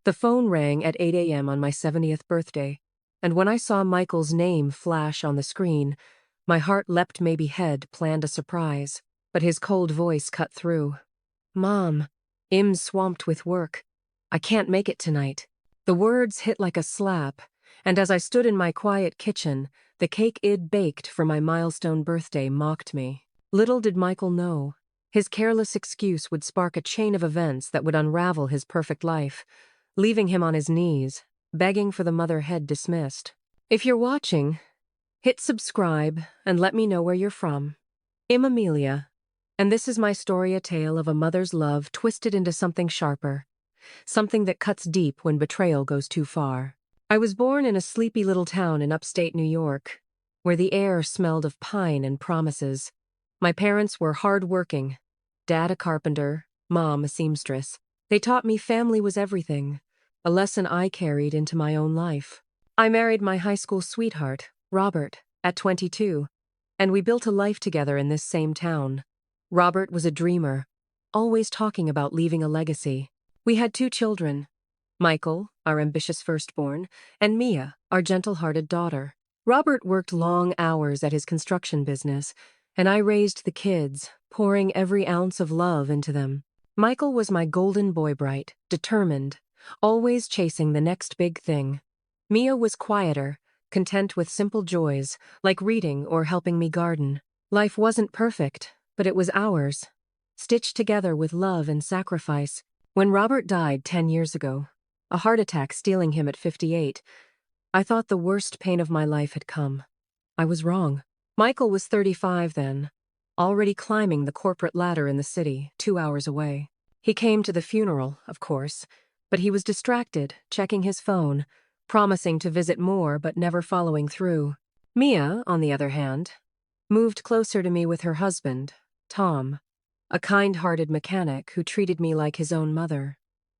The phone rang at 8 a.m. on my 70th birthday, and when I saw Michael's name flash on the screen, my heart leapt. Maybe he'd planned a surprise, but his cold voice cut through. "Mom, I'm swamped with work. I can't make it tonight." The words hit like a slap, and as I stood in my quiet kitchen, the cake I'd baked for my milestone birthday mocked me. Little did Michael know, his careless excuse would spark a chain of events that would unravel his perfect life, leaving him on his knees, begging for the mother head dismissed. If you're watching, hit subscribe and let me know where you're from. I'm Amelia, and this is my story, a tale of a mother's love twisted into something sharper, something that cuts deep when betrayal goes too far. I was born in a sleepy little town in upstate New York, where the air smelled of pine and promises. My parents were hard-working, Dad a carpenter, Mom a seamstress. They taught me family was everything, a lesson I carried into my own life. I married my high school sweetheart, Robert, at 22, and we built a life together in this same town. Robert was a dreamer, always talking about leaving a legacy. We had 2 children, Michael, our ambitious firstborn, and Mia, our gentle-hearted daughter. Robert worked long hours at his construction business, and I raised the kids, pouring every ounce of love into them. Michael was my golden boy, bright, determined, always chasing the next big thing. Mia was quieter, content with simple joys, like reading or helping me garden. Life wasn't perfect, but it was ours, stitched together with love and sacrifice. When Robert died 10 years ago, a heart attack stealing him at 58, I thought the worst pain of my life had come. I was wrong. Michael was 35 then, already climbing the corporate ladder in the city, 2 hours away. He came to the funeral, of course, but he was distracted, checking his phone, promising to visit more but never following through. Mia, on the other hand, moved closer to me with her husband, Tom, a kind-hearted mechanic who treated me like his own mother.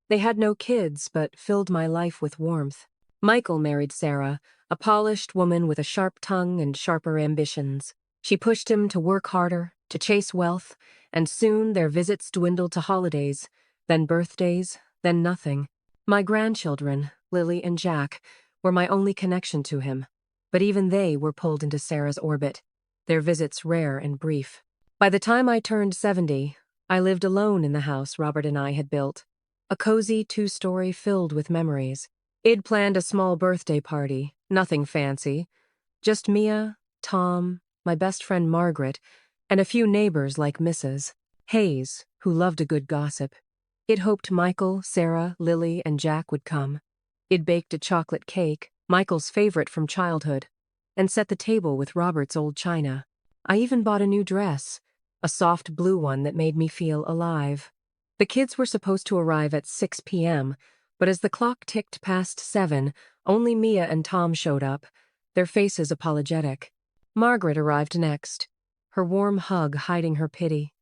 They had no kids but filled my life with warmth. Michael married Sarah, a polished woman with a sharp tongue and sharper ambitions. She pushed him to work harder, to chase wealth, and soon their visits dwindled to holidays, then birthdays, then nothing. My grandchildren, Lily and Jack, were my only connection to him, but even they were pulled into Sarah's orbit, their visits rare and brief. By the time I turned 70, I lived alone in the house Robert and I had built, a cozy 2-story filled with memories. I'd planned a small birthday party, nothing fancy, just Mia, Tom, my best friend Margaret, and a few neighbors like Mrs. Hayes, who loved a good gossip. I'd hoped Michael, Sarah, Lily, and Jack would come. I'd baked a chocolate cake, Michael's favorite from childhood, and set the table with Robert's old china. I even bought a new dress, a soft blue one that made me feel alive. The kids were supposed to arrive at 6 p.m., but as the clock ticked past 7, only Mia and Tom showed up, their faces apologetic. Margaret arrived next, her warm hug hiding her pity.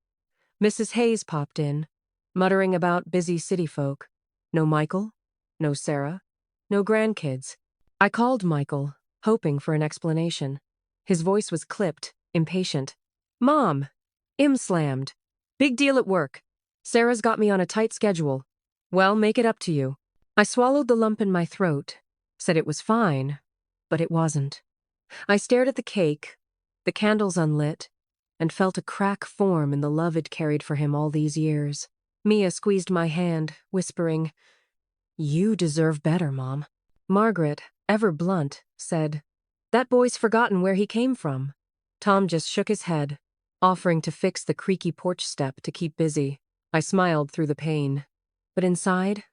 Mrs. Hayes popped in, muttering about busy city folk. No Michael, no Sarah, no grandkids. I called Michael, hoping for an explanation. His voice was clipped, impatient. "Mom, I'm slammed. Big deal at work. Sarah's got me on a tight schedule. Well, make it up to you." I swallowed the lump in my throat, said it was fine, but it wasn't. I stared at the cake, the candles unlit, and felt a crack form in the love it carried for him all these years. Mia squeezed my hand, whispering, "You deserve better, Mom." Margaret, ever blunt, said, "That boy's forgotten where he came from." Tom just shook his head, offering to fix the creaky porch step to keep busy. I smiled through the pain, but inside,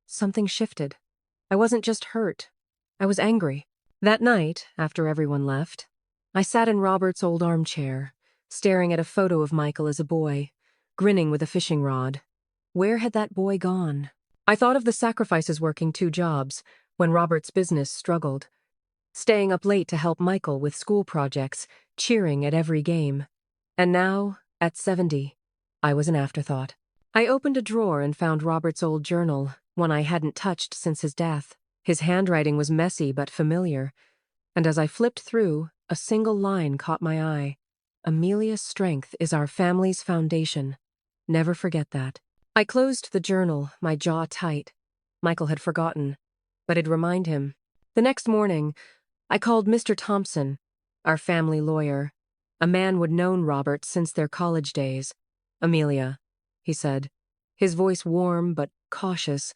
something shifted. I wasn't just hurt. I was angry. That night, after everyone left, I sat in Robert's old armchair, staring at a photo of Michael as a boy, grinning with a fishing rod. Where had that boy gone? I thought of the sacrifices working 2 jobs when Robert's business struggled, staying up late to help Michael with school projects, cheering at every game. And now, at 70, I was an afterthought. I opened a drawer and found Robert's old journal, one I hadn't touched since his death. His handwriting was messy but familiar, and as I flipped through, a single line caught my eye. "Amelia's strength is our family's foundation. Never forget that." I closed the journal, my jaw tight. Michael had forgotten, but it'd remind him. The next morning, I called Mr. Thompson, our family lawyer. A man would known Robert since their college days. "Amelia," he said, his voice warm but cautious.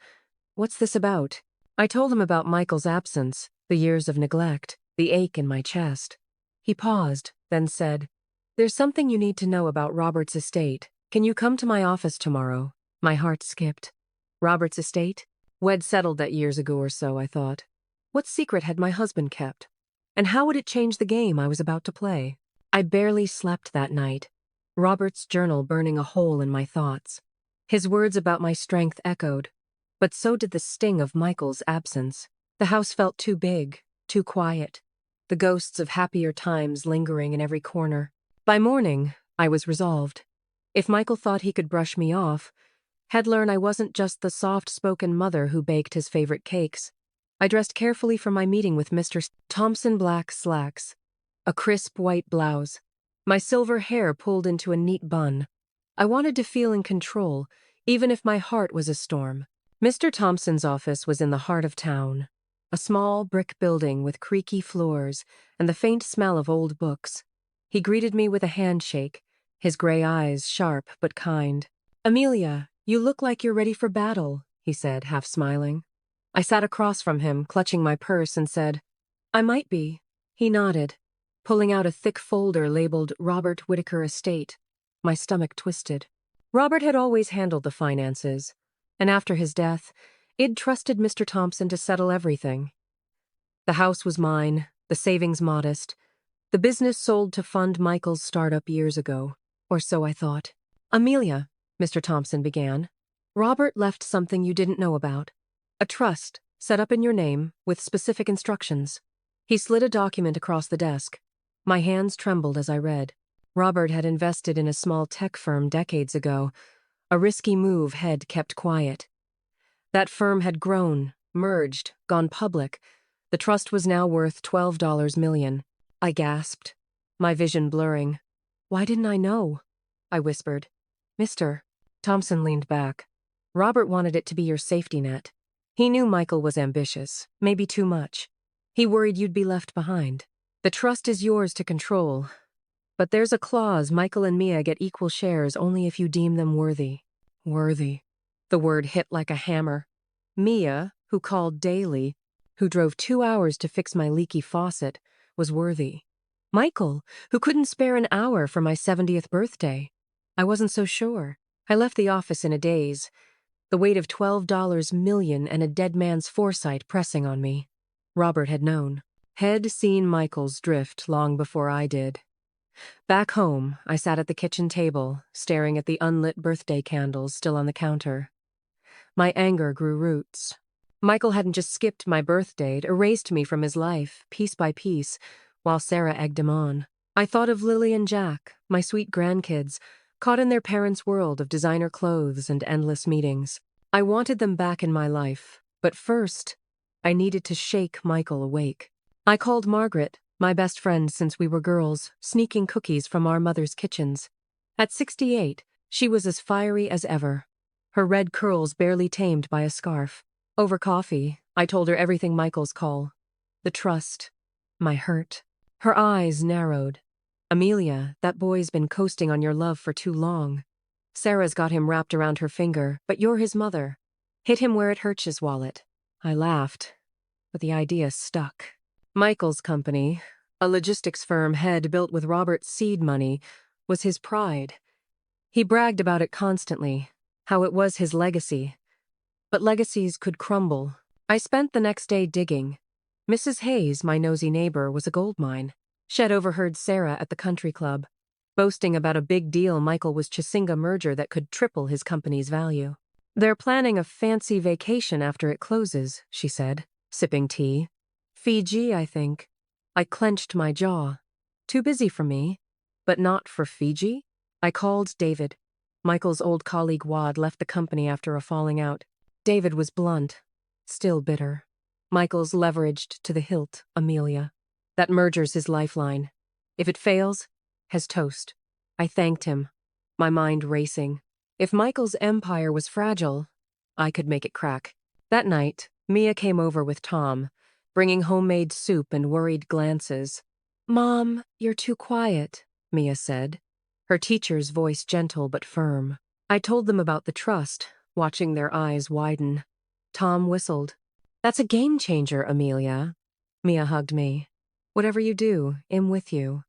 "What's this about?" I told him about Michael's absence, the years of neglect, the ache in my chest. He paused, then said, "There's something you need to know about Robert's estate. Can you come to my office tomorrow?" My heart skipped. Robert's estate? We'd settled that years ago or so, I thought. What secret had my husband kept? And how would it change the game I was about to play? I barely slept that night, Robert's journal burning a hole in my thoughts. His words about my strength echoed, but so did the sting of Michael's absence. The house felt too big, too quiet, the ghosts of happier times lingering in every corner. By morning, I was resolved. If Michael thought he could brush me off, had learned I wasn't just the soft-spoken mother who baked his favorite cakes. I dressed carefully for my meeting with Mr. Thompson, black slacks, a crisp white blouse, my silver hair pulled into a neat bun. I wanted to feel in control, even if my heart was a storm. Mr. Thompson's office was in the heart of town, a small brick building with creaky floors and the faint smell of old books. He greeted me with a handshake, his gray eyes sharp but kind. "Amelia, you look like you're ready for battle," he said, half smiling. I sat across from him, clutching my purse, and said, "I might be." He nodded, pulling out a thick folder labeled Robert Whitaker Estate. My stomach twisted. Robert had always handled the finances, and after his death, I'd trusted Mr. Thompson to settle everything. The house was mine, the savings modest, the business sold to fund Michael's startup years ago, or so I thought. "Amelia," Mr. Thompson began, "Robert left something you didn't know about. A trust, set up in your name, with specific instructions." He slid a document across the desk. My hands trembled as I read. Robert had invested in a small tech firm decades ago, a risky move Head kept quiet. That firm had grown, merged, gone public. The trust was now worth $12 million. I gasped, my vision blurring. "Why didn't I know?" I whispered. "Mr." Thompson leaned back. "Robert wanted it to be your safety net. He knew Michael was ambitious, maybe too much. He worried you'd be left behind. The trust is yours to control, but there's a clause Michael and Mia get equal shares only if you deem them worthy." Worthy. The word hit like a hammer. Mia, who called daily, who drove 2 hours to fix my leaky faucet, was worthy. Michael, who couldn't spare an hour for my 70th birthday. I wasn't so sure. I left the office in a daze, the weight of $12 million and a dead man's foresight pressing on me. Robert had known. Had seen Michael's drift long before I did. Back home, I sat at the kitchen table, staring at the unlit birthday candles still on the counter. My anger grew roots. Michael hadn't just skipped my birthday, it erased me from his life, piece by piece, while Sarah egged him on. I thought of Lily and Jack, my sweet grandkids, caught in their parents' world of designer clothes and endless meetings. I wanted them back in my life, but first, I needed to shake Michael awake. I called Margaret, my best friend since we were girls, sneaking cookies from our mother's kitchens. At 68, she was as fiery as ever, her red curls barely tamed by a scarf. Over coffee, I told her everything Michael's call. The trust, my hurt. Her eyes narrowed. "Amelia, that boy's been coasting on your love for too long. Sarah's got him wrapped around her finger, but you're his mother. Hit him where it hurts his wallet." I laughed, but the idea stuck. Michael's company, a logistics firm Head built with Robert's seed money, was his pride. He bragged about it constantly, how it was his legacy. But legacies could crumble. I spent the next day digging. Mrs. Hayes, my nosy neighbor, was a gold mine. Shed overheard Sarah at the country club, boasting about a big deal Michael was Chisinga merger that could triple his company's value. "They're planning a fancy vacation after it closes," she said, sipping tea. "Fiji, I think." I clenched my jaw. Too busy for me, but not for Fiji? I called David. Michael's old colleague Wad left the company after a falling out. David was blunt, still bitter. "Michael's leveraged to the hilt, Amelia. That merger's his lifeline. If it fails, has toast." I thanked him, my mind racing. If Michael's empire was fragile, I could make it crack. That night, Mia came over with Tom, bringing homemade soup and worried glances. "Mom, you're too quiet," Mia said, her teacher's voice gentle but firm. I told them about the trust, watching their eyes widen. Tom whistled. "That's a game changer, Amelia." Mia hugged me. "Whatever you do, I'm with you."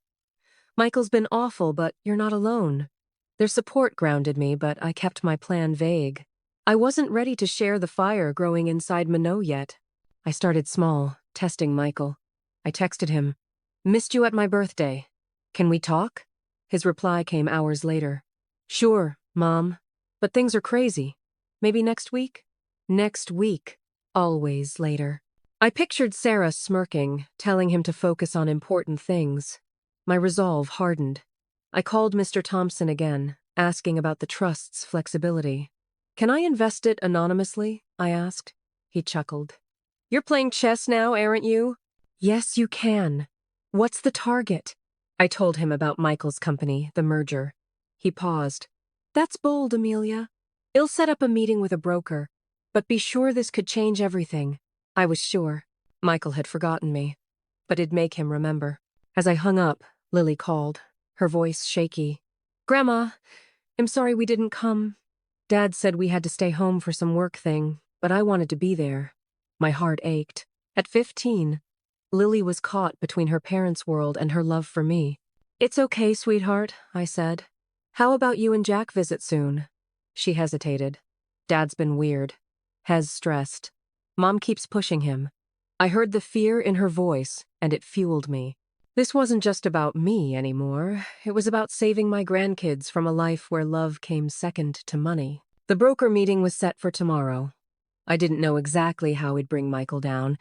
"Michael's been awful, but you're not alone." Their support grounded me, but I kept my plan vague. I wasn't ready to share the fire growing inside Minot yet. I started small, testing Michael. I texted him, "Missed you at my birthday. Can we talk?" His reply came hours later. "Sure, Mom. But things are crazy. Maybe next week?" Next week. Always later. I pictured Sarah smirking, telling him to focus on important things. My resolve hardened. I called Mr. Thompson again, asking about the trust's flexibility. "Can I invest it anonymously?" I asked. He chuckled. "You're playing chess now, aren't you?" "Yes, you can. What's the target?" I told him about Michael's company, the merger. He paused. "That's bold, Amelia. I'll set up a meeting with a broker, but be sure this could change everything." I was sure. Michael had forgotten me, but it'd make him remember. As I hung up, Lily called, her voice shaky. "Grandma, I'm sorry we didn't come. Dad said we had to stay home for some work thing, but I wanted to be there." My heart ached. At 15, Lily was caught between her parents' world and her love for me. "It's okay, sweetheart," I said. "How about you and Jack visit soon?" She hesitated. "Dad's been weird. Hez stressed. Mom keeps pushing him." I heard the fear in her voice, and it fueled me. This wasn't just about me anymore. It was about saving my grandkids from a life where love came second to money. The broker meeting was set for tomorrow. I didn't know exactly how we'd bring Michael down,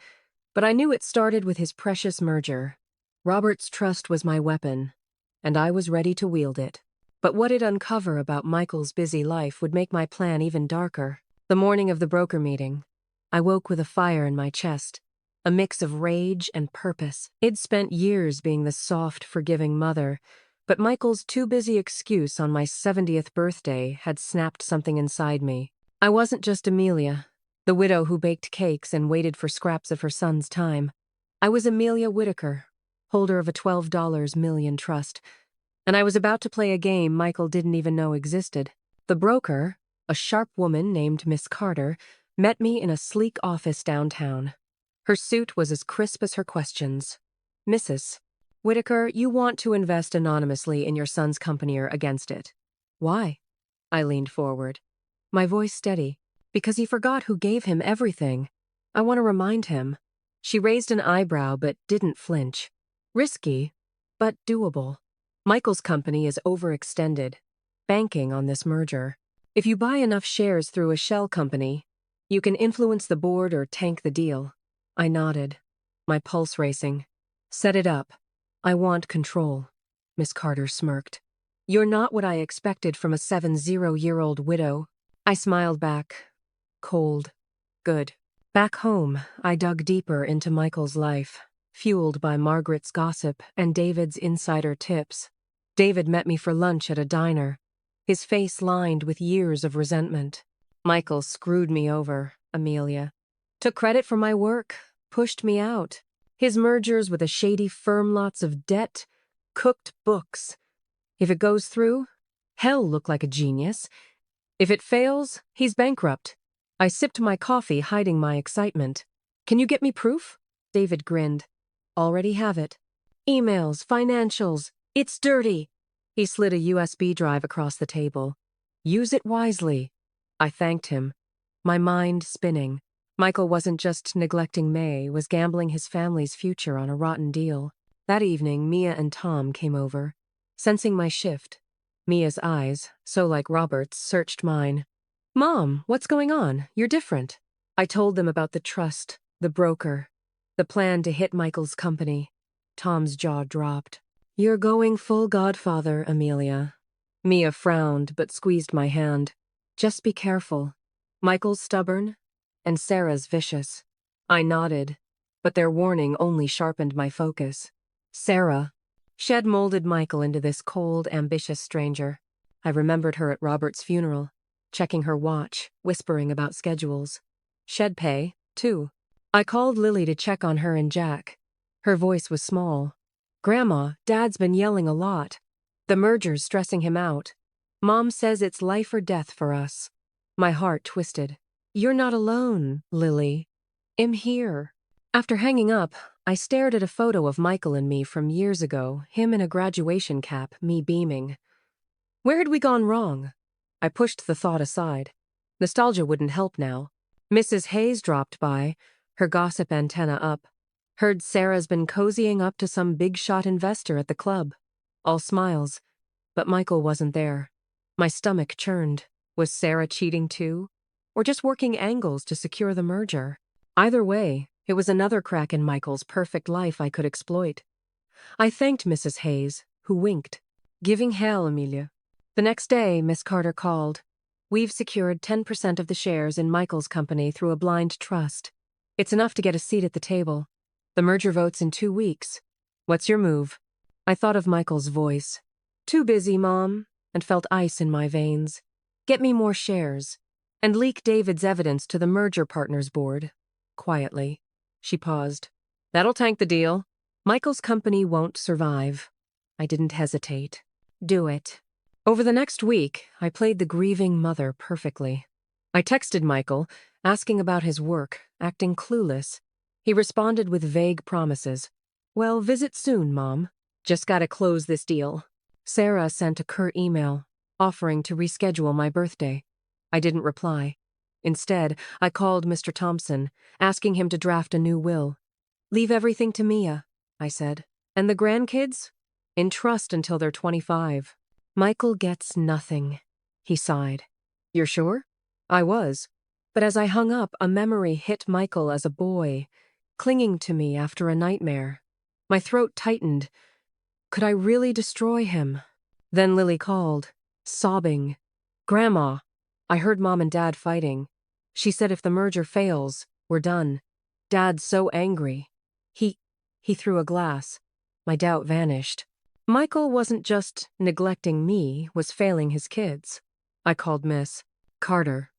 but I knew it started with his precious merger. Robert's trust was my weapon, and I was ready to wield it. But what it'd uncover about Michael's busy life would make my plan even darker. The morning of the broker meeting, I woke with a fire in my chest, a mix of rage and purpose. I'd spent years being the soft, forgiving mother, but Michael's too busy excuse on my 70th birthday had snapped something inside me. I wasn't just Amelia, the widow who baked cakes and waited for scraps of her son's time. I was Amelia Whitaker, holder of a $12 million trust, and I was about to play a game Michael didn't even know existed. The broker, a sharp woman named Miss Carter, met me in a sleek office downtown. Her suit was as crisp as her questions. "Mrs. Whitaker, you want to invest anonymously in your son's company or against it." "Why?" I leaned forward, my voice steady. "Because he forgot who gave him everything. I want to remind him." She raised an eyebrow but didn't flinch. "Risky, but doable. Michael's company is overextended, banking on this merger. If you buy enough shares through a shell company, you can influence the board or tank the deal." I nodded, my pulse racing. "Set it up. I want control." Miss Carter smirked. "You're not what I expected from a 70-year-old widow." I smiled back. Cold. Good. Back home, I dug deeper into Michael's life, fueled by Margaret's gossip and David's insider tips. David met me for lunch at a diner, his face lined with years of resentment. "Michael screwed me over, Amelia. Took credit for my work, pushed me out. His mergers with a shady firm, lots of debt, cooked books. If it goes through, he'll look like a genius. If it fails, he's bankrupt." I sipped my coffee, hiding my excitement. "Can you get me proof?" David grinned. "Already have it. Emails, financials. It's dirty." He slid a USB drive across the table. "Use it wisely." I thanked him, my mind spinning. Michael wasn't just neglecting May, was gambling his family's future on a rotten deal. That evening, Mia and Tom came over. Sensing my shift, Mia's eyes, so like Robert's, searched mine. "Mom, what's going on? You're different." I told them about the trust, the broker, the plan to hit Michael's company. Tom's jaw dropped. "You're going full godfather, Amelia." Mia frowned but squeezed my hand. "Just be careful. Michael's stubborn, and Sarah's vicious." I nodded, but their warning only sharpened my focus. Sarah. She'd molded Michael into this cold, ambitious stranger. I remembered her at Robert's funeral, checking her watch, whispering about schedules. Shed pay, too. I called Lily to check on her and Jack. Her voice was small. Grandma, Dad's been yelling a lot. The merger's stressing him out. Mom says it's life or death for us. My heart twisted. You're not alone, Lily. I'm here. After hanging up, I stared at a photo of Michael and me from years ago, him in a graduation cap, me beaming. Where had we gone wrong? I pushed the thought aside. Nostalgia wouldn't help now. Mrs. Hayes dropped by, her gossip antenna up. Heard Sarah's been cozying up to some big-shot investor at the club. All smiles. But Michael wasn't there. My stomach churned. Was Sarah cheating too? Or just working angles to secure the merger? Either way, it was another crack in Michael's perfect life I could exploit. I thanked Mrs. Hayes, who winked. Giving hell, Amelia. The next day, Miss Carter called. We've secured 10% of the shares in Michael's company through a blind trust. It's enough to get a seat at the table. The merger vote's in 2 weeks. What's your move? I thought of Michael's voice. Too busy, Mom, and felt ice in my veins. Get me more shares. And leak David's evidence to the merger partners board. Quietly. She paused. That'll tank the deal. Michael's company won't survive. I didn't hesitate. Do it. Over the next week, I played the grieving mother perfectly. I texted Michael, asking about his work, acting clueless. He responded with vague promises. Well, visit soon, Mom. Just gotta close this deal. Sarah sent a curt email, offering to reschedule my birthday. I didn't reply. Instead, I called Mr. Thompson, asking him to draft a new will. Leave everything to Mia, I said. And the grandkids? In trust until they're 25. Michael gets nothing, he sighed. You're sure? I was. But as I hung up, a memory hit Michael as a boy, clinging to me after a nightmare. My throat tightened. Could I really destroy him? Then Lily called, sobbing. Grandma. I heard Mom and Dad fighting. She said if the merger fails, we're done. Dad's so angry. He threw a glass. My doubt vanished. Michael wasn't just neglecting me, was failing his kids. I called Miss Carter.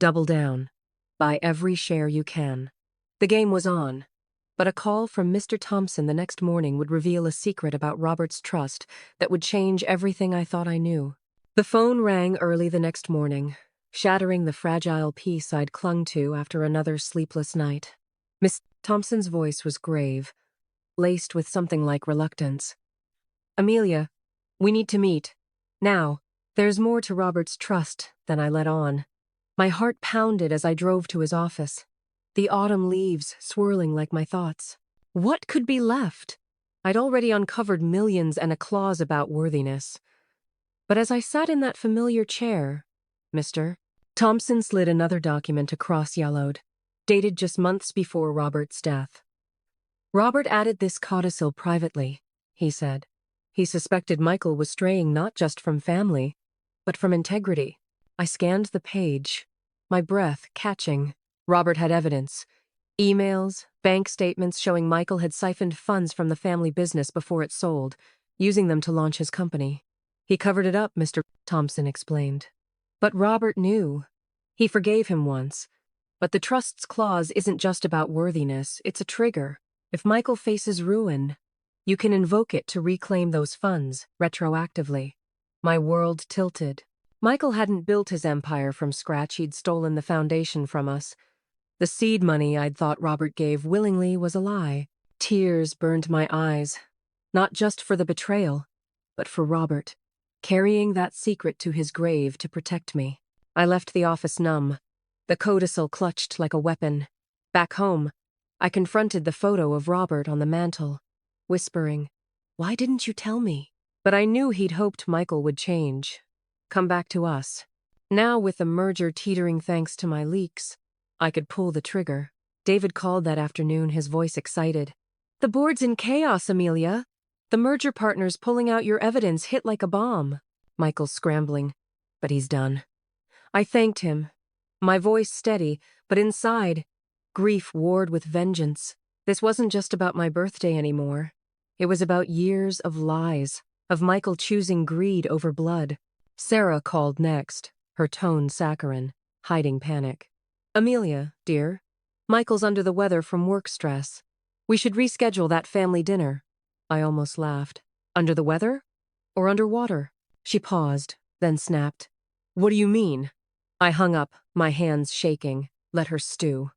Double down. Buy every share you can. The game was on. But a call from Mr. Thompson the next morning would reveal a secret about Robert's trust that would change everything I thought I knew. The phone rang early the next morning, shattering the fragile peace I'd clung to after another sleepless night. Miss Thompson's voice was grave, laced with something like reluctance. Amelia, we need to meet. Now. There's more to Robert's trust than I let on. My heart pounded as I drove to his office. The autumn leaves swirling like my thoughts. What could be left? I'd already uncovered millions and a clause about worthiness. But as I sat in that familiar chair, Mr. Thompson slid another document across yellowed, dated just months before Robert's death. Robert added this codicil privately, he said. He suspected Michael was straying not just from family, but from integrity. I scanned the page, my breath catching. Robert had evidence. Emails, bank statements showing Michael had siphoned funds from the family business before it sold, using them to launch his company. He covered it up, Mr. Thompson explained. But Robert knew. He forgave him once. But the trust's clause isn't just about worthiness, it's a trigger. If Michael faces ruin, you can invoke it to reclaim those funds, retroactively. My world tilted. Michael hadn't built his empire from scratch, he'd stolen the foundation from us. The seed money I'd thought Robert gave willingly was a lie. Tears burned my eyes, not just for the betrayal, but for Robert, carrying that secret to his grave to protect me. I left the office numb, the codicil clutched like a weapon. Back home, I confronted the photo of Robert on the mantel, whispering, "Why didn't you tell me?" But I knew he'd hoped Michael would change, come back to us. Now, with the merger teetering thanks to my leaks, I could pull the trigger. David called that afternoon, his voice excited. "The board's in chaos, Amelia. The merger partners pulling out your evidence hit like a bomb." Michael's scrambling, but he's done. I thanked him, my voice steady, but inside, grief warred with vengeance. This wasn't just about my birthday anymore. It was about years of lies, of Michael choosing greed over blood. Sarah called next, her tone saccharine, hiding panic. Amelia, dear. Michael's under the weather from work stress. We should reschedule that family dinner. I almost laughed. Under the weather? Or underwater? She paused, then snapped. What do you mean? I hung up, my hands shaking. Let her stew.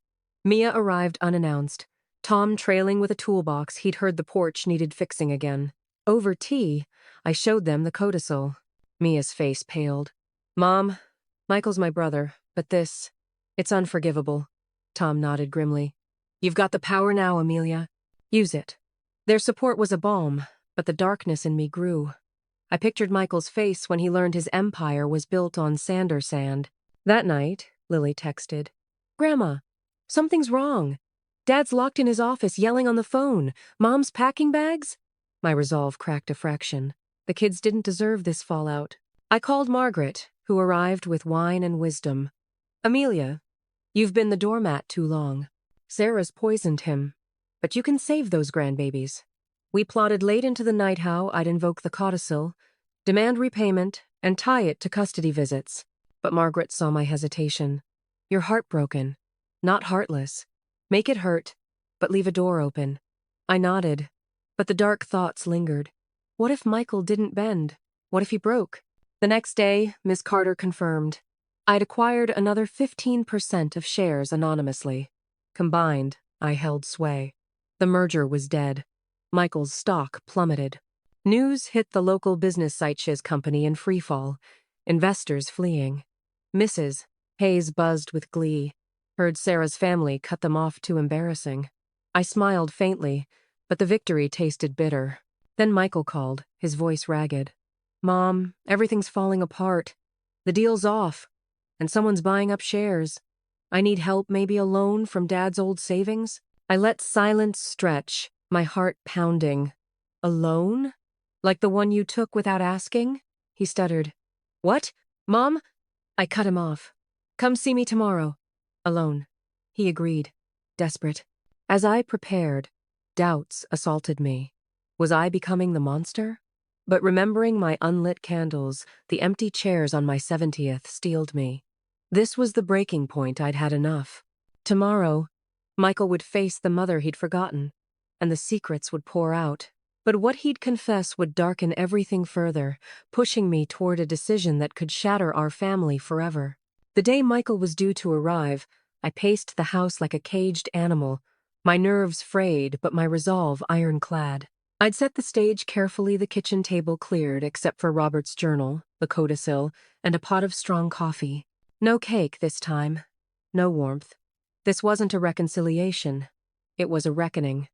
Mia arrived unannounced. Tom trailing with a toolbox he'd heard the porch needed fixing again. Over tea, I showed them the codicil. Mia's face paled. Mom, Michael's my brother, but it's unforgivable. Tom nodded grimly. You've got the power now, Amelia. Use it. Their support was a balm, but the darkness in me grew. I pictured Michael's face when he learned his empire was built on sander sand. That night, Lily texted, Grandma, something's wrong. Dad's locked in his office yelling on the phone. Mom's packing bags? My resolve cracked a fraction. The kids didn't deserve this fallout. I called Margaret, who arrived with wine and wisdom. Amelia, you've been the doormat too long. Sarah's poisoned him. But you can save those grandbabies. We plotted late into the night how I'd invoke the codicil, demand repayment, and tie it to custody visits. But Margaret saw my hesitation. You're heartbroken, not heartless. Make it hurt, but leave a door open. I nodded, but the dark thoughts lingered. What if Michael didn't bend? What if he broke? The next day, Miss Carter confirmed. I'd acquired another 15% of shares anonymously. Combined, I held sway. The merger was dead. Michael's stock plummeted. News hit the local business site shiz company in freefall. Investors fleeing. Mrs. Hayes buzzed with glee. Heard Sarah's family cut them off too embarrassing. I smiled faintly, but the victory tasted bitter. Then Michael called, his voice ragged. Mom, everything's falling apart. The deal's off, and someone's buying up shares. I need help, maybe a loan from Dad's old savings. I let silence stretch, my heart pounding. A loan? Like the one you took without asking? He stuttered. What? Mom? I cut him off. Come see me tomorrow. Alone. He agreed, desperate. As I prepared, doubts assaulted me. Was I becoming the monster? But remembering my unlit candles, the empty chairs on my 70th steeled me. This was the breaking point. I'd had enough. Tomorrow, Michael would face the mother he'd forgotten, and the secrets would pour out. But what he'd confess would darken everything further, pushing me toward a decision that could shatter our family forever. The day Michael was due to arrive, I paced the house like a caged animal, my nerves frayed but my resolve ironclad. I'd set the stage carefully, the kitchen table cleared except for Robert's journal, the codicil, and a pot of strong coffee. No cake this time. No warmth. This wasn't a reconciliation. It was a reckoning.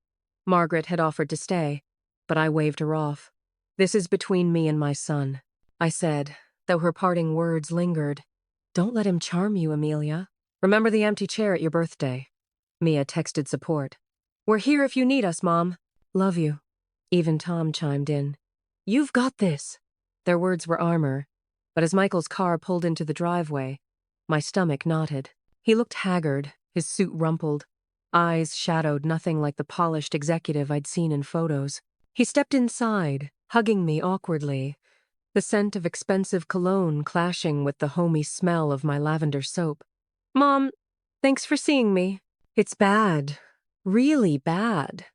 Margaret had offered to stay, but I waved her off. This is between me and my son, I said, though her parting words lingered. Don't let him charm you, Amelia. Remember the empty chair at your birthday. Mia texted support. We're here if you need us, Mom. Love you. Even Tom chimed in. You've got this. Their words were armor, but as Michael's car pulled into the driveway, my stomach knotted. He looked haggard, his suit rumpled, eyes shadowed, nothing like the polished executive I'd seen in photos. He stepped inside, hugging me awkwardly, the scent of expensive cologne clashing with the homey smell of my lavender soap. Mom, thanks for seeing me. It's bad. Really bad.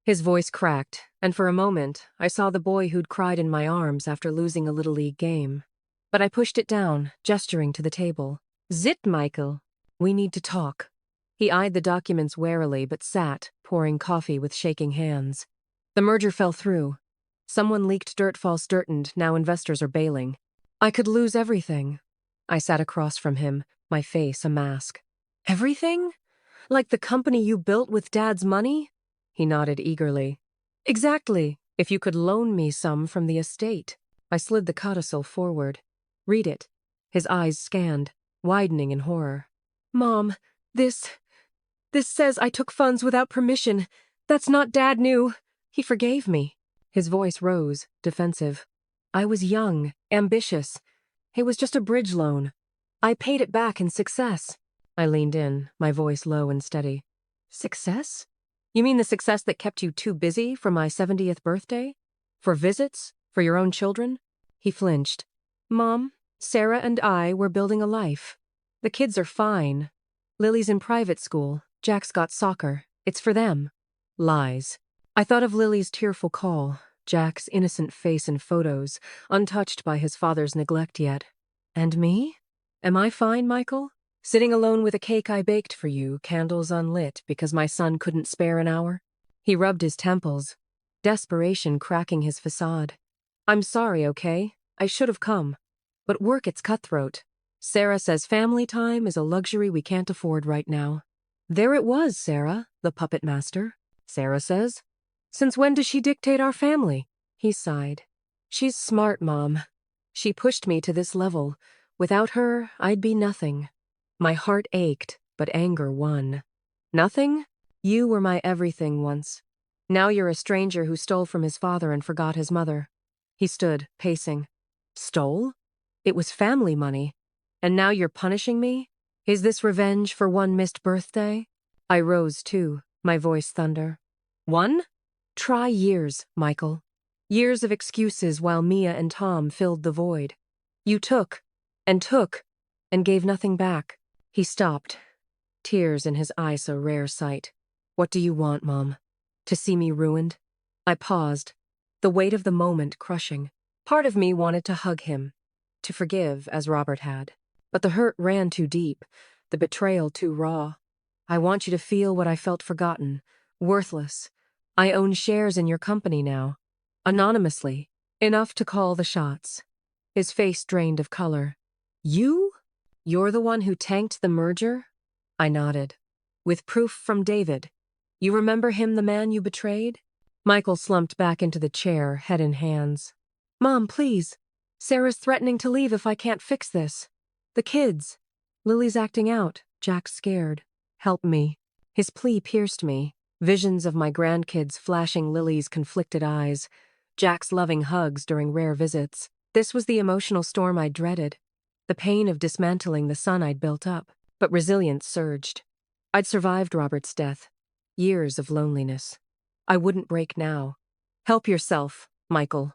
His voice cracked, and for a moment, I saw the boy who'd cried in my arms after losing a Little League game. But I pushed it down, gesturing to the table. Zit, Michael. We need to talk. He eyed the documents warily but sat, pouring coffee with shaking hands. The merger fell through. Someone leaked dirt false dirtened, now investors are bailing. I could lose everything. I sat across from him, my face a mask. Everything? Like the company you built with Dad's money? He nodded eagerly. Exactly, if you could loan me some from the estate. I slid the codicil forward. Read it. His eyes scanned, widening in horror. Mom, this says I took funds without permission. That's not Dad knew. He forgave me. His voice rose, defensive. I was young, ambitious. It was just a bridge loan. I paid it back in success. I leaned in, my voice low and steady. Success? You mean the success that kept you too busy for my 70th birthday? For visits? For your own children? He flinched. Mom, Sarah and I were building a life. The kids are fine. Lily's in private school. Jack's got soccer. It's for them. Lies. I thought of Lily's tearful call, Jack's innocent face in photos, untouched by his father's neglect yet. And me? Am I fine, Michael? Sitting alone with a cake I baked for you, candles unlit, because my son couldn't spare an hour? He rubbed his temples, desperation cracking his facade. I'm sorry, okay? I should have come. But work, it's cutthroat. Sarah says family time is a luxury we can't afford right now. There it was, Sarah, the puppet master. Sarah says. Since when does she dictate our family? He sighed. She's smart, Mom. She pushed me to this level. Without her, I'd be nothing. My heart ached, but anger won. Nothing? You were my everything once. Now you're a stranger who stole from his father and forgot his mother. He stood, pacing. Stole? It was family money. And now you're punishing me? Is this revenge for one missed birthday? I rose too, my voice thunder. One? Try years, Michael. Years of excuses while Mia and Tom filled the void. You took, and gave nothing back. He stopped, tears in his eyes a rare sight. What do you want, Mom? To see me ruined? I paused, the weight of the moment crushing. Part of me wanted to hug him, to forgive as Robert had. But the hurt ran too deep, the betrayal too raw. I want you to feel what I felt forgotten, worthless. I own shares in your company now. Anonymously, enough to call the shots. His face drained of color. You? You're the one who tanked the merger? I nodded. With proof from David. You remember him, the man you betrayed? Michael slumped back into the chair, head in hands. Mom, please. Sarah's threatening to leave if I can't fix this. The kids. Lily's acting out. Jack's scared. Help me. His plea pierced me. Visions of my grandkids flashing Lily's conflicted eyes. Jack's loving hugs during rare visits. This was the emotional storm I dreaded. The pain of dismantling the son I'd built up. But resilience surged. I'd survived Robert's death. Years of loneliness. I wouldn't break now. Help yourself, Michael.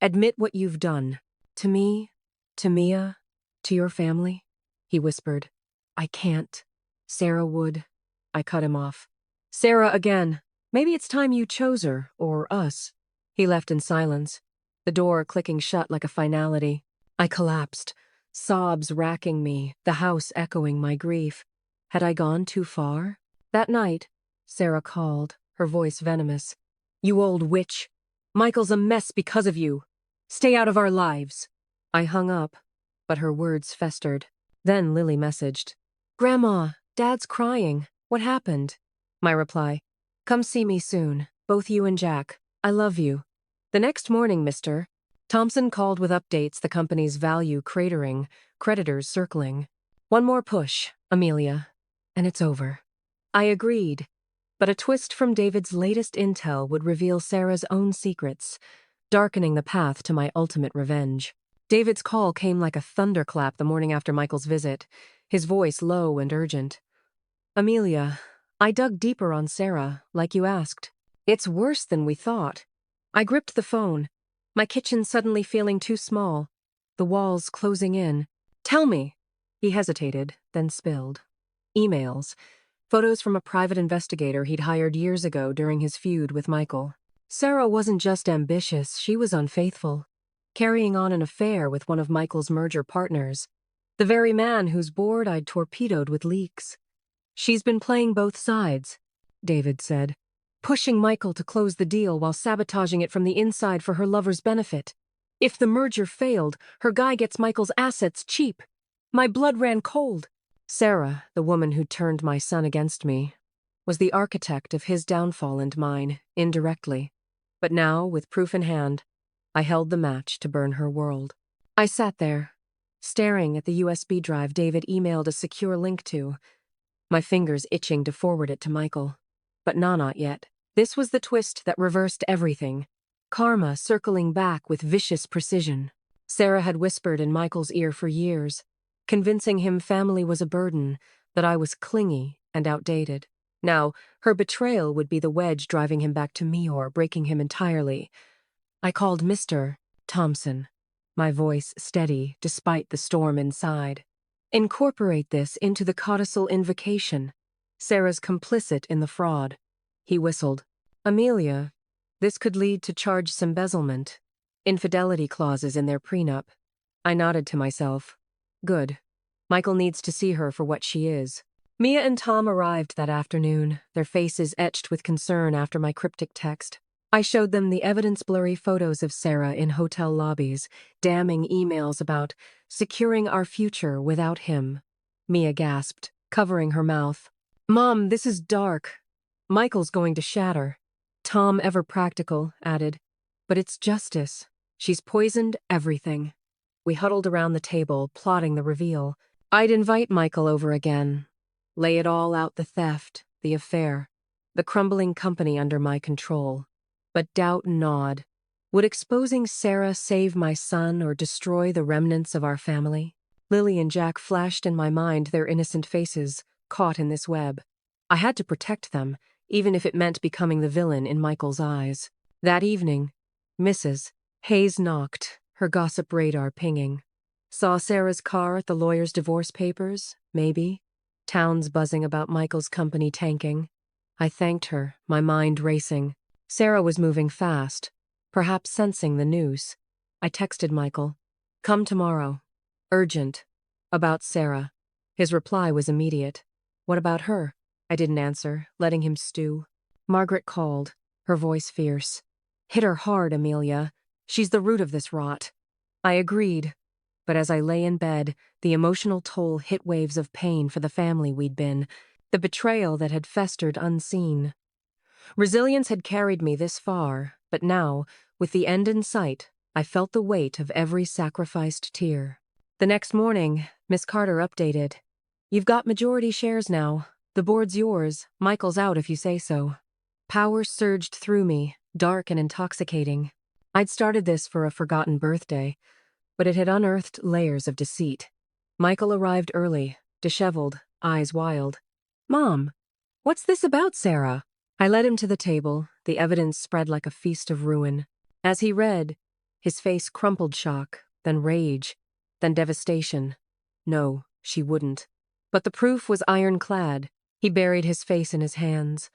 Admit what you've done. To me, to Mia, to your family, he whispered. I can't. Sarah would. I cut him off. Sarah again. Maybe it's time you chose her, or us. He left in silence, the door clicking shut like a finality. I collapsed, sobs racking me, the house echoing my grief. Had I gone too far? That night, Sarah called, her voice venomous. You old witch. Michael's a mess because of you. Stay out of our lives. I hung up, but her words festered. Then Lily messaged. Grandma, Dad's crying. What happened? My reply. Come see me soon, both you and Jack. I love you. The next morning, Mr. Thompson called with updates, the company's value cratering, creditors circling. One more push, Amelia, and it's over. I agreed, but a twist from David's latest intel would reveal Sarah's own secrets, darkening the path to my ultimate revenge. David's call came like a thunderclap the morning after Michael's visit, his voice low and urgent. Amelia, I dug deeper on Sarah, like you asked. It's worse than we thought. I gripped the phone, my kitchen suddenly feeling too small, the walls closing in. Tell me. He hesitated, then spilled. Emails, photos from a private investigator he'd hired years ago during his feud with Michael. Sarah wasn't just ambitious, she was unfaithful, carrying on an affair with one of Michael's merger partners, the very man whose board I'd torpedoed with leaks. She's been playing both sides, David said, pushing Michael to close the deal while sabotaging it from the inside for her lover's benefit. If the merger failed, her guy gets Michael's assets cheap. My blood ran cold. Sarah, the woman who turned my son against me, was the architect of his downfall and mine, indirectly. But now, with proof in hand, I held the match to burn her world. I sat there, staring at the USB drive David emailed a secure link to, my fingers itching to forward it to Michael. But not yet. This was the twist that reversed everything. Karma circling back with vicious precision. Sarah had whispered in Michael's ear for years, convincing him family was a burden, that I was clingy and outdated. Now, her betrayal would be the wedge driving him back to me or breaking him entirely. I called Mr. Thompson, my voice steady despite the storm inside. Incorporate this into the codicil invocation. Sarah's complicit in the fraud. He whistled. Amelia, this could lead to charged embezzlement. Infidelity clauses in their prenup. I nodded to myself. Good. Michael needs to see her for what she is. Mia and Tom arrived that afternoon, their faces etched with concern after my cryptic text. I showed them the evidence-blurry photos of Sarah in hotel lobbies, damning emails about securing our future without him. Mia gasped, covering her mouth. Mom, this is dark. Michael's going to shatter. Tom, ever practical, added. But it's justice. She's poisoned everything. We huddled around the table, plotting the reveal. I'd invite Michael over again. Lay it all out, the theft, the affair, the crumbling company under my control. But doubt gnawed. Would exposing Sarah save my son or destroy the remnants of our family? Lily and Jack flashed in my mind, their innocent faces, caught in this web. I had to protect them, even if it meant becoming the villain in Michael's eyes. That evening, Mrs. Hayes knocked, her gossip radar pinging. Saw Sarah's car at the lawyer's divorce papers, maybe. Towns buzzing about Michael's company tanking. I thanked her, my mind racing. Sarah was moving fast, perhaps sensing the news. I texted Michael. Come tomorrow. Urgent. About Sarah. His reply was immediate. What about her? I didn't answer, letting him stew. Margaret called, her voice fierce. Hit her hard, Amelia. She's the root of this rot. I agreed. But as I lay in bed, the emotional toll hit waves of pain for the family we'd been, the betrayal that had festered unseen. Resilience had carried me this far, but now, with the end in sight, I felt the weight of every sacrificed tear. The next morning, Miss Carter updated. You've got majority shares now. The board's yours. Michael's out if you say so. Power surged through me, dark and intoxicating. I'd started this for a forgotten birthday, but it had unearthed layers of deceit. Michael arrived early, disheveled, eyes wild. Mom, what's this about Sarah? I led him to the table, the evidence spread like a feast of ruin. As he read, his face crumpled shock, then rage, then devastation. No, she wouldn't. But the proof was ironclad. He buried his face in his hands,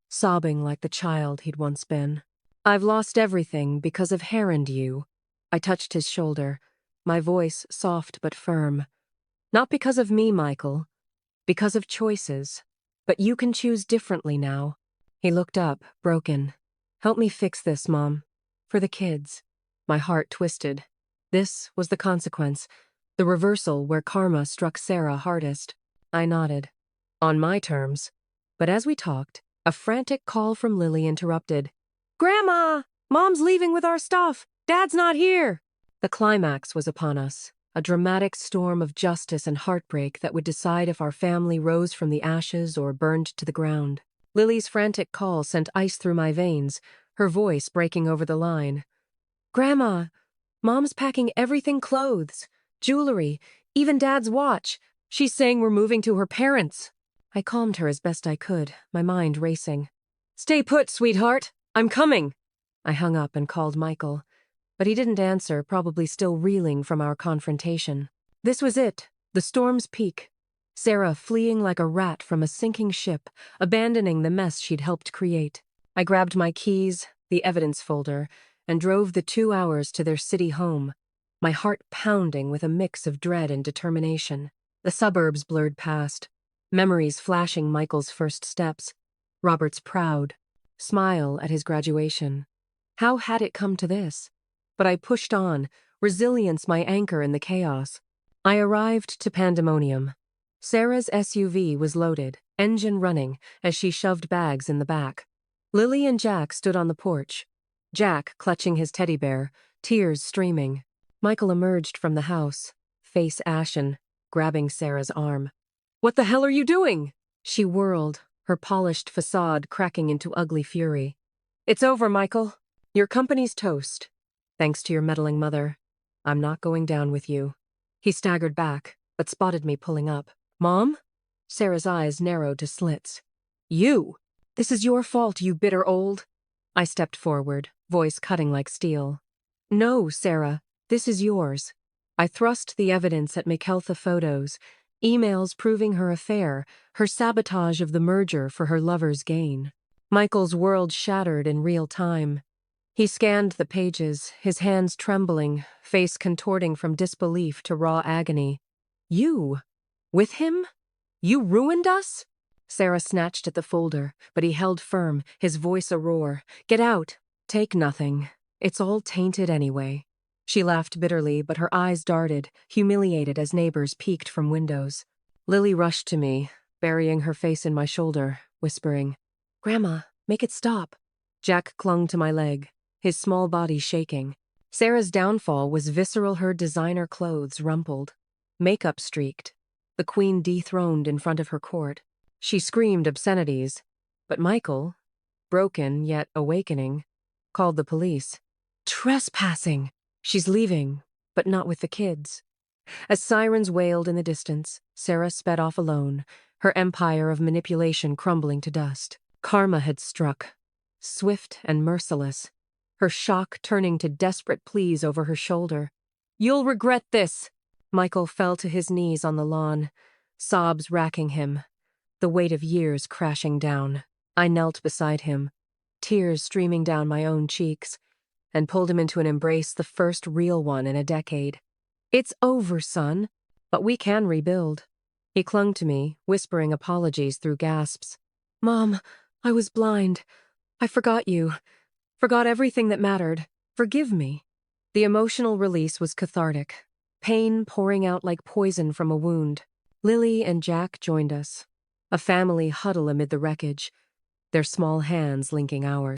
sobbing like the child he'd once been. I've lost everything because of her and you. I touched his shoulder, my voice soft but firm. Not because of me, Michael. Because of choices. But you can choose differently now. He looked up, broken. Help me fix this, Mom. For the kids. My heart twisted. This was the consequence. The reversal where karma struck Sarah hardest. I nodded. On my terms. But as we talked, a frantic call from Lily interrupted. Grandma! Mom's leaving with our stuff! Dad's not here! The climax was upon us. A dramatic storm of justice and heartbreak that would decide if our family rose from the ashes or burned to the ground. Lily's frantic call sent ice through my veins, her voice breaking over the line. Grandma, Mom's packing everything, clothes, jewelry, even Dad's watch. She's saying we're moving to her parents'. I calmed her as best I could, my mind racing. Stay put, sweetheart. I'm coming. I hung up and called Michael. But he didn't answer, probably still reeling from our confrontation. This was it, the storm's peak. Sarah fleeing like a rat from a sinking ship, abandoning the mess she'd helped create. I grabbed my keys, the evidence folder, and drove the 2 hours to their city home, my heart pounding with a mix of dread and determination. The suburbs blurred past, memories flashing Michael's first steps, Robert's proud smile at his graduation. How had it come to this? But I pushed on, resilience my anchor in the chaos. I arrived to pandemonium. Sarah's SUV was loaded, engine running, as she shoved bags in the back. Lily and Jack stood on the porch, Jack clutching his teddy bear, tears streaming. Michael emerged from the house, face ashen, grabbing Sarah's arm. What the hell are you doing? She whirled, her polished facade cracking into ugly fury. It's over, Michael. Your company's toast. Thanks to your meddling mother. I'm not going down with you. He staggered back, but spotted me pulling up. Mom? Sarah's eyes narrowed to slits. You! This is your fault, you bitter old. I stepped forward, voice cutting like steel. No, Sarah, this is yours. I thrust the evidence at McKeltha photos, Emails proving her affair, her sabotage of the merger for her lover's gain. Michael's world shattered in real time. He scanned the pages, his hands trembling, face contorting from disbelief to raw agony. You? With him? You ruined us? Sarah snatched at the folder, but he held firm, his voice a roar. Get out. Take nothing. It's all tainted anyway. She laughed bitterly, but her eyes darted, humiliated as neighbors peeked from windows. Lily rushed to me, burying her face in my shoulder, whispering, Grandma, make it stop. Jack clung to my leg, his small body shaking. Sarah's downfall was visceral, her designer clothes rumpled, makeup streaked, the queen dethroned in front of her court. She screamed obscenities, but Michael, broken yet awakening, called the police. Trespassing! She's leaving, but not with the kids. As sirens wailed in the distance, Sarah sped off alone, her empire of manipulation crumbling to dust. Karma had struck, swift and merciless, her shock turning to desperate pleas over her shoulder. You'll regret this! Michael fell to his knees on the lawn, sobs racking him, the weight of years crashing down. I knelt beside him, tears streaming down my own cheeks, and pulled him into an embrace, the first real one in a decade. It's over, son, but we can rebuild. He clung to me, whispering apologies through gasps. Mom, I was blind. I forgot you. Forgot everything that mattered. Forgive me. The emotional release was cathartic, pain pouring out like poison from a wound. Lily and Jack joined us, a family huddle amid the wreckage, their small hands linking ours.